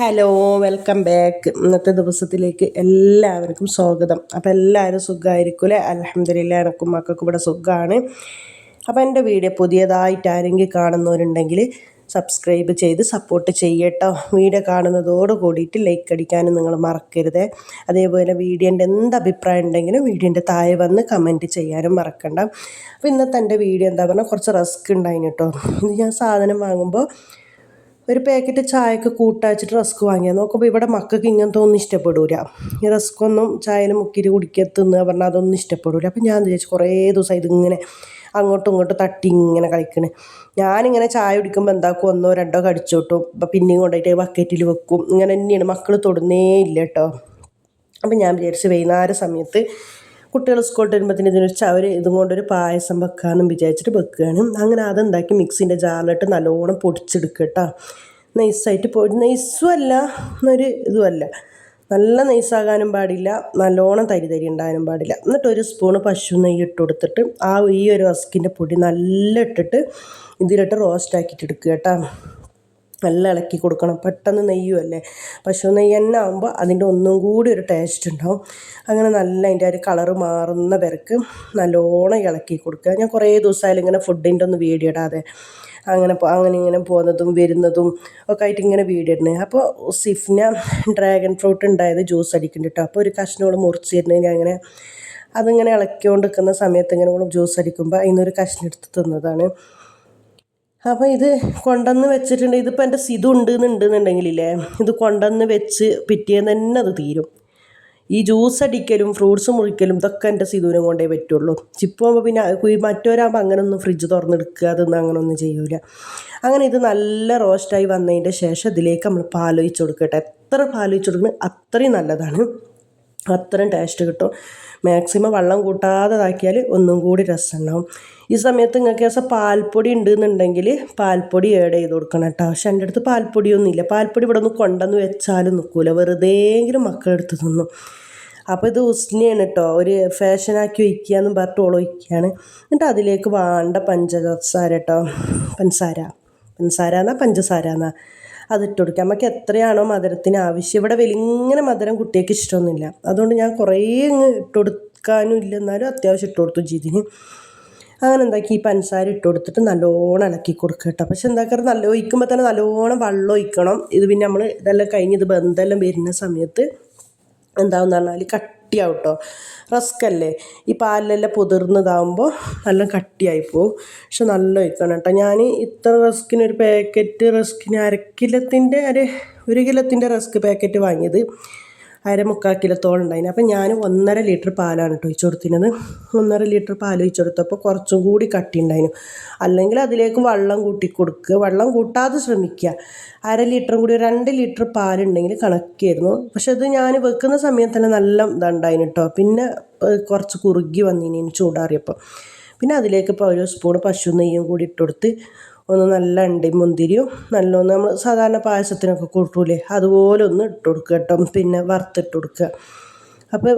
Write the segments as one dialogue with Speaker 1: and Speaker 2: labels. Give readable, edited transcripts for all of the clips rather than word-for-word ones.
Speaker 1: Hello, welcome back. ഇന്നത്തെ ദിവസത്തിലേക്ക് എല്ലാവർക്കും സ്വാഗതം. അപ്പോൾ എല്ലാവരും സുഖമായിരിക്കും. അൽഹംദുലില്ലാ, എനക്കും മക്കൾക്കും ഇവിടെ സുഖമാണ്. അപ്പോൾ എൻ്റെ വീഡിയോ പുതിയതായിട്ട് ആരെങ്കിലും കാണുന്നവരുണ്ടെങ്കിൽ സബ്സ്ക്രൈബ് ചെയ്ത് സപ്പോർട്ട് ചെയ്യട്ടോ. വീഡിയോ കാണുന്നതോട് കൂടിയിട്ട് ലൈക്ക് അടിക്കാനും നിങ്ങൾ മറക്കരുത്. അതേപോലെ വീഡിയോൻ്റെ എന്ത് അഭിപ്രായം ഉണ്ടെങ്കിലും വീഡിയോൻ്റെ താഴെ വന്ന് കമൻറ്റ് ചെയ്യാനും മറക്കണ്ട. അപ്പോൾ ഇന്നത്തെ എൻ്റെ വീഡിയോ എന്താ പറഞ്ഞാൽ കുറച്ച് റസ്ക് ഉണ്ടായിന് കേട്ടോ. ഇത് ഞാൻ സാധനം വാങ്ങുമ്പോൾ ഒരു പാക്കറ്റ് ചായക്ക് കൂട്ടാച്ചിട്ട് റസ്ക് വാങ്ങിയാൽ നോക്കുമ്പോൾ ഇവിടെ മക്കൾക്ക് ഇങ്ങനത്തെ ഒന്നും ഇഷ്ടപ്പെടില്ല. ഈ റസ്ക്കൊന്നും ചായയിൽ മുക്കിയിട്ട് കുടിക്കത്തുന്ന പറഞ്ഞാൽ അതൊന്നും ഇഷ്ടപ്പെടില്ല. അപ്പം ഞാൻ വിചാരിച്ചു കുറേ ദിവസം ഇതിങ്ങനെ അങ്ങോട്ടും ഇങ്ങോട്ടും തട്ടി ഇങ്ങനെ കളിക്കണേ. ഞാനിങ്ങനെ ചായ കുടിക്കുമ്പോൾ എന്താക്കും, ഒന്നോ രണ്ടോ കടിച്ചോട്ടും പിന്നെയും കൊണ്ടുപോയിട്ട് ബക്കറ്റിൽ വെക്കും. ഇങ്ങനെ തന്നെയാണ്, മക്കൾ തൊടുന്നേ ഇല്ല കേട്ടോ. അപ്പം ഞാൻ വിചാരിച്ചു വൈകുന്നേരം സമയത്ത് കുട്ടികൾ സ്കൂളിൽ വരുമ്പോഴത്തേന് ഇതും കൊണ്ടൊരു പായസം വെക്കാമെന്നും വിചാരിച്ചിട്ട് വെക്കുകയാണ്. അങ്ങനെ അതുണ്ടാക്കി മിക്സിൻ്റെ ജാറിലിട്ട് നല്ലോണം പൊടിച്ചെടുക്കുക കേട്ടോ. നൈസായിട്ട് നൈസുമല്ല എന്നൊരു ഇതുമല്ല, നല്ല നൈസാകാനും പാടില്ല, നല്ലോണം തരി ഉണ്ടാകാനും പാടില്ല. എന്നിട്ട് ഒരു സ്പൂണ് പശു നെയ്യ് ഇട്ട് കൊടുത്തിട്ട് ഈ ഒരു റസ്കിൻ്റെ പൊടി നല്ല ഇട്ടിട്ട് ഇതിലിട്ട് റോസ്റ്റാക്കിയിട്ട് എടുക്കുക കേട്ടോ. നല്ല ഇളക്കി കൊടുക്കണം. പെട്ടെന്ന് നെയ്യുമല്ലേ, പശു നെയ്യ് തന്നെ ആകുമ്പോൾ അതിൻ്റെ ഒന്നും കൂടി ഒരു ടേസ്റ്റ് ഉണ്ടാവും. അങ്ങനെ നല്ല അതിൻ്റെ ഒരു കളറ് മാറുന്ന വരക്ക് നല്ലോണം ഇളക്കി കൊടുക്കുക. ഞാൻ കുറേ ദിവസമായാലും ഇങ്ങനെ ഫുഡിൻ്റെ ഒന്ന് വീഡിയോ ഇടാതെ അങ്ങനെ ഇങ്ങനെ പോകുന്നതും വരുന്നതും ഒക്കെ ആയിട്ട് ഇങ്ങനെ വീഡിയോ ഇടുന്നത്. അപ്പോൾ സിഫ്ന ഡ്രാഗൺ ഫ്രൂട്ട് ഉണ്ടായത് ജ്യൂസ് അടിക്കുന്നുണ്ട് കേട്ടോ. അപ്പോൾ ഒരു കഷ്ണോട് മുറിച്ച് തരുന്നത് ഞാൻ അങ്ങനെ അതിങ്ങനെ ഇളക്കിക്കൊണ്ട് നിൽക്കുന്ന സമയത്ത് ഇങ്ങനെ ജ്യൂസ് അടിക്കുമ്പോൾ അതിനൊരു കഷ്ണം എടുത്ത് തിന്നതാണ്. അപ്പോൾ ഇത് കൊണ്ടുവന്ന് വെച്ചിട്ടുണ്ട്. ഇതിപ്പോൾ എൻ്റെ സിതു ഉണ്ടെന്നുണ്ടെങ്കിലില്ലേ, ഇത് കൊണ്ടുവന്ന് വെച്ച് പിറ്റേന്ന് തന്നെ അത് തീരും. ഈ ജ്യൂസ് അടിക്കലും ഫ്രൂട്ട്സ് മുറിക്കലും ഇതൊക്കെ എൻ്റെ സിതുവിനും കൊണ്ടേ പറ്റുള്ളൂ. ചിപ്പാകുമ്പോൾ പിന്നെ മറ്റൊരാകുമ്പോൾ അങ്ങനെ ഒന്നും ഫ്രിഡ്ജ് തുറന്നെടുക്കുക അതൊന്നും അങ്ങനെ ഒന്നും ചെയ്യൂല. അങ്ങനെ ഇത് നല്ല റോസ്റ്റായി വന്നതിൻ്റെ ശേഷം ഇതിലേക്ക് നമ്മൾ പാലൊഴിച്ച് കൊടുക്കട്ടെ. എത്ര പാലൊഴിച്ച് കൊടുക്കുന്നത് അത്രയും നല്ലതാണ്, അത്രയും ടേസ്റ്റ് കിട്ടും. മാക്സിമം വെള്ളം കൂട്ടാതെ ഇതാക്കിയാൽ ഒന്നും കൂടി രസമുണ്ടാവും. ഈ സമയത്ത് നിങ്ങൾക്ക് പാൽപ്പൊടി ഉണ്ടെന്നുണ്ടെങ്കിൽ പാൽപ്പൊടി ആഡ് ചെയ്ത് കൊടുക്കണം കേട്ടോ. പക്ഷെ എൻ്റെ അടുത്ത് പാൽപ്പൊടിയൊന്നുമില്ല. പാൽപ്പൊടി ഇവിടെ ഒന്ന് കൊണ്ടുവന്ന് വെച്ചാലും നിൽക്കില്ല, വെറുതെയെങ്കിലും മക്കളെടുത്ത് തിന്നും. അപ്പോൾ ഇത് ഉസ്നിയാണ് കേട്ടോ, ഒരു ഫാഷനാക്കി വയ്ക്കുക എന്നും പറഞ്ഞിട്ട് ഓള് വയ്ക്കുകയാണ്. എന്നിട്ട് അതിലേക്ക് വേണ്ട പഞ്ചസാര കേട്ടോ, പഞ്ചസാര എന്നാ അതിട്ട് കൊടുക്കുക. നമുക്ക് എത്രയാണോ മധുരത്തിന് ആവശ്യം. ഇവിടെ വലിങ്ങനെ മധുരം കുട്ടികൾക്ക് ഇഷ്ടമൊന്നുമില്ല, അതുകൊണ്ട് ഞാൻ കുറേ ഇട്ട് കൊടുക്കാനും ഇല്ല, എന്നാലും അത്യാവശ്യം ഇട്ട് കൊടുത്തു ജീതിന്. അങ്ങനെ എന്താക്കി ഈ പഞ്ചസാര ഇട്ട് കൊടുത്തിട്ട് നല്ലോണം ഇളക്കി കൊടുക്കുക കേട്ടോ. പക്ഷെ എന്താക്കാറ് നല്ല ഒഴിക്കുമ്പോൾ തന്നെ നല്ലോണം വെള്ളം ഒഴിക്കണം. ഇത് പിന്നെ നമ്മൾ ഇതെല്ലാം കഴിഞ്ഞ് ഇത് ബന്ധമെല്ലാം വരുന്ന സമയത്ത് എന്താവെന്ന് പറഞ്ഞാൽ കട്ടിയാവും കേട്ടോ. റസ്ക് അല്ലേ, ഈ പാലിലെല്ലാം പൊതിർന്നതാവുമ്പോൾ നല്ല കട്ടിയായി പോവും. പക്ഷെ നല്ല ഒഴിക്കണം കേട്ടോ. ഞാൻ ഇത്ര റസ്കിന് ഒരു പാക്കറ്റ് റസ്കിന് 1 കിലോത്തിൻ്റെ റസ്ക് പാക്കറ്റ് വാങ്ങിയത് 1/4 കിലോത്തോളം ഉണ്ടായിന്. അപ്പം ഞാൻ 1.5 ലിറ്റർ പാലാണ് കേട്ടോ ഒഴിച്ചു കൊടുത്തിരുന്നത്. 1.5 ലിറ്റർ പാൽ ഒഴിച്ചു കൊടുത്തപ്പോൾ കുറച്ചും കൂടി കട്ടി ഉണ്ടായിരുന്നു. അല്ലെങ്കിൽ അതിലേക്ക് വെള്ളം കൂട്ടി കൊടുക്കുക, വെള്ളം കൂട്ടാതെ ശ്രമിക്കുക. 1/2 ലിറ്ററും കൂടി 2 ലിറ്റർ പാലുണ്ടെങ്കിൽ കണക്കായിരുന്നു. പക്ഷെ അത് ഞാൻ വെക്കുന്ന സമയത്ത് തന്നെ നല്ല ഇതുണ്ടായിന് കേട്ടോ. പിന്നെ കുറച്ച് കുറുകി വന്നിന് ചൂടാറിയപ്പോൾ. പിന്നെ അതിലേക്ക് ഇപ്പോൾ ഒരു സ്പൂൺ പശു നെയ്യും കൂടി ഇട്ട് കൊടുത്ത് ഒന്ന് നല്ല അണ്ടിയും മുന്തിരിയും നല്ലൊന്ന് നമ്മൾ സാധാരണ പായസത്തിനൊക്കെ കൂട്ടൂലേ അതുപോലെ ഒന്ന് ഇട്ട് കൊടുക്കുക കേട്ടോ. പിന്നെ വറുത്തിട്ട് കൊടുക്കുക. അപ്പോൾ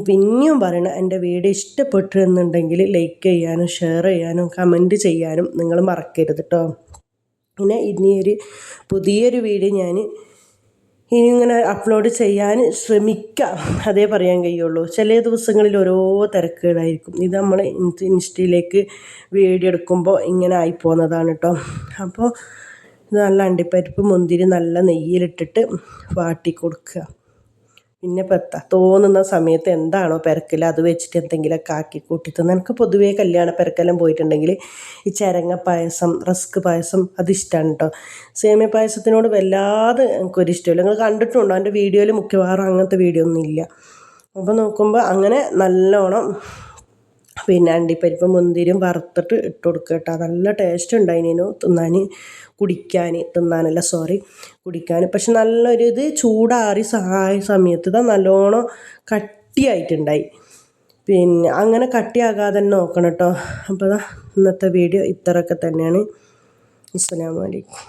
Speaker 1: പിന്നെയും പറയണം, എൻ്റെ വീഡിയോ ഇഷ്ടപ്പെട്ടിരുന്നുണ്ടെങ്കിൽ ലൈക്ക് ചെയ്യാനും ഷെയർ ചെയ്യാനും കമൻറ്റ് ചെയ്യാനും നിങ്ങൾ മറക്കരുത് കേട്ടോ. പിന്നെ ഇനിയൊരു പുതിയൊരു വീഡിയോ ഞാൻ ഇങ്ങനെ അപ്ലോഡ് ചെയ്യാൻ ശ്രമിക്കാം, അതേ പറയാൻ കഴിയുള്ളൂ. ചില ദിവസങ്ങളിൽ ഓരോ തിരക്കുകളായിരിക്കും. ഇത് നമ്മൾ ഇൻസ്റ്റയിലേക്ക് വീഡിയോ എടുക്കുമ്പോൾ ഇങ്ങനെ ആയിപ്പോകുന്നതാണ് കേട്ടോ. അപ്പോൾ ഇത് നല്ല അണ്ടിപ്പരിപ്പ് മുന്തിരി നല്ല നെയ്യിലിട്ടിട്ട് വാട്ടി കൊടുക്കുക. പിന്നെ തോന്നുന്ന സമയത്ത് എന്താണോ പെരക്കൽ അത് വെച്ചിട്ട് എന്തെങ്കിലുമൊക്കെ ആക്കി കൂട്ടി തിന്ന്. എനിക്ക് പൊതുവേ കല്യാണ പെരക്കെല്ലാം പോയിട്ടുണ്ടെങ്കിൽ ഈ ചരങ്ങ പായസം റസ്ക് പായസം അതിഷ്ടമാണ് കേട്ടോ. സേമിയ പായസത്തിനോട് വല്ലാതെ എനിക്കൊരിഷ്ടമില്ല. നിങ്ങൾ കണ്ടിട്ടുണ്ടോ എൻ്റെ വീഡിയോയിൽ? മിക്കവാറും അങ്ങനത്തെ വീഡിയോ ഒന്നും ഇല്ല. അപ്പോൾ നോക്കുമ്പോൾ അങ്ങനെ നല്ലോണം പിന്നെ അണ്ടിപ്പരിപ്പ് മുന്തിരിയും വറുത്തിട്ട് ഇട്ട് കൊടുക്കുക കേട്ടോ. നല്ല ടേസ്റ്റ് ഉണ്ടായിനു കുടിക്കാൻ. പക്ഷെ നല്ലൊരു ഇത് ചൂടാറി ആയ സമയത്ത് ഇതാ നല്ലോണം കട്ടിയായിട്ടുണ്ടായി. പിന്നെ അങ്ങനെ കട്ടിയാകാതെ തന്നെ നോക്കണം കേട്ടോ. അപ്പോൾ ഇന്നത്തെ വീഡിയോ ഇത്രയൊക്കെ തന്നെയാണ്. അസ്സലാമു അലൈക്കും.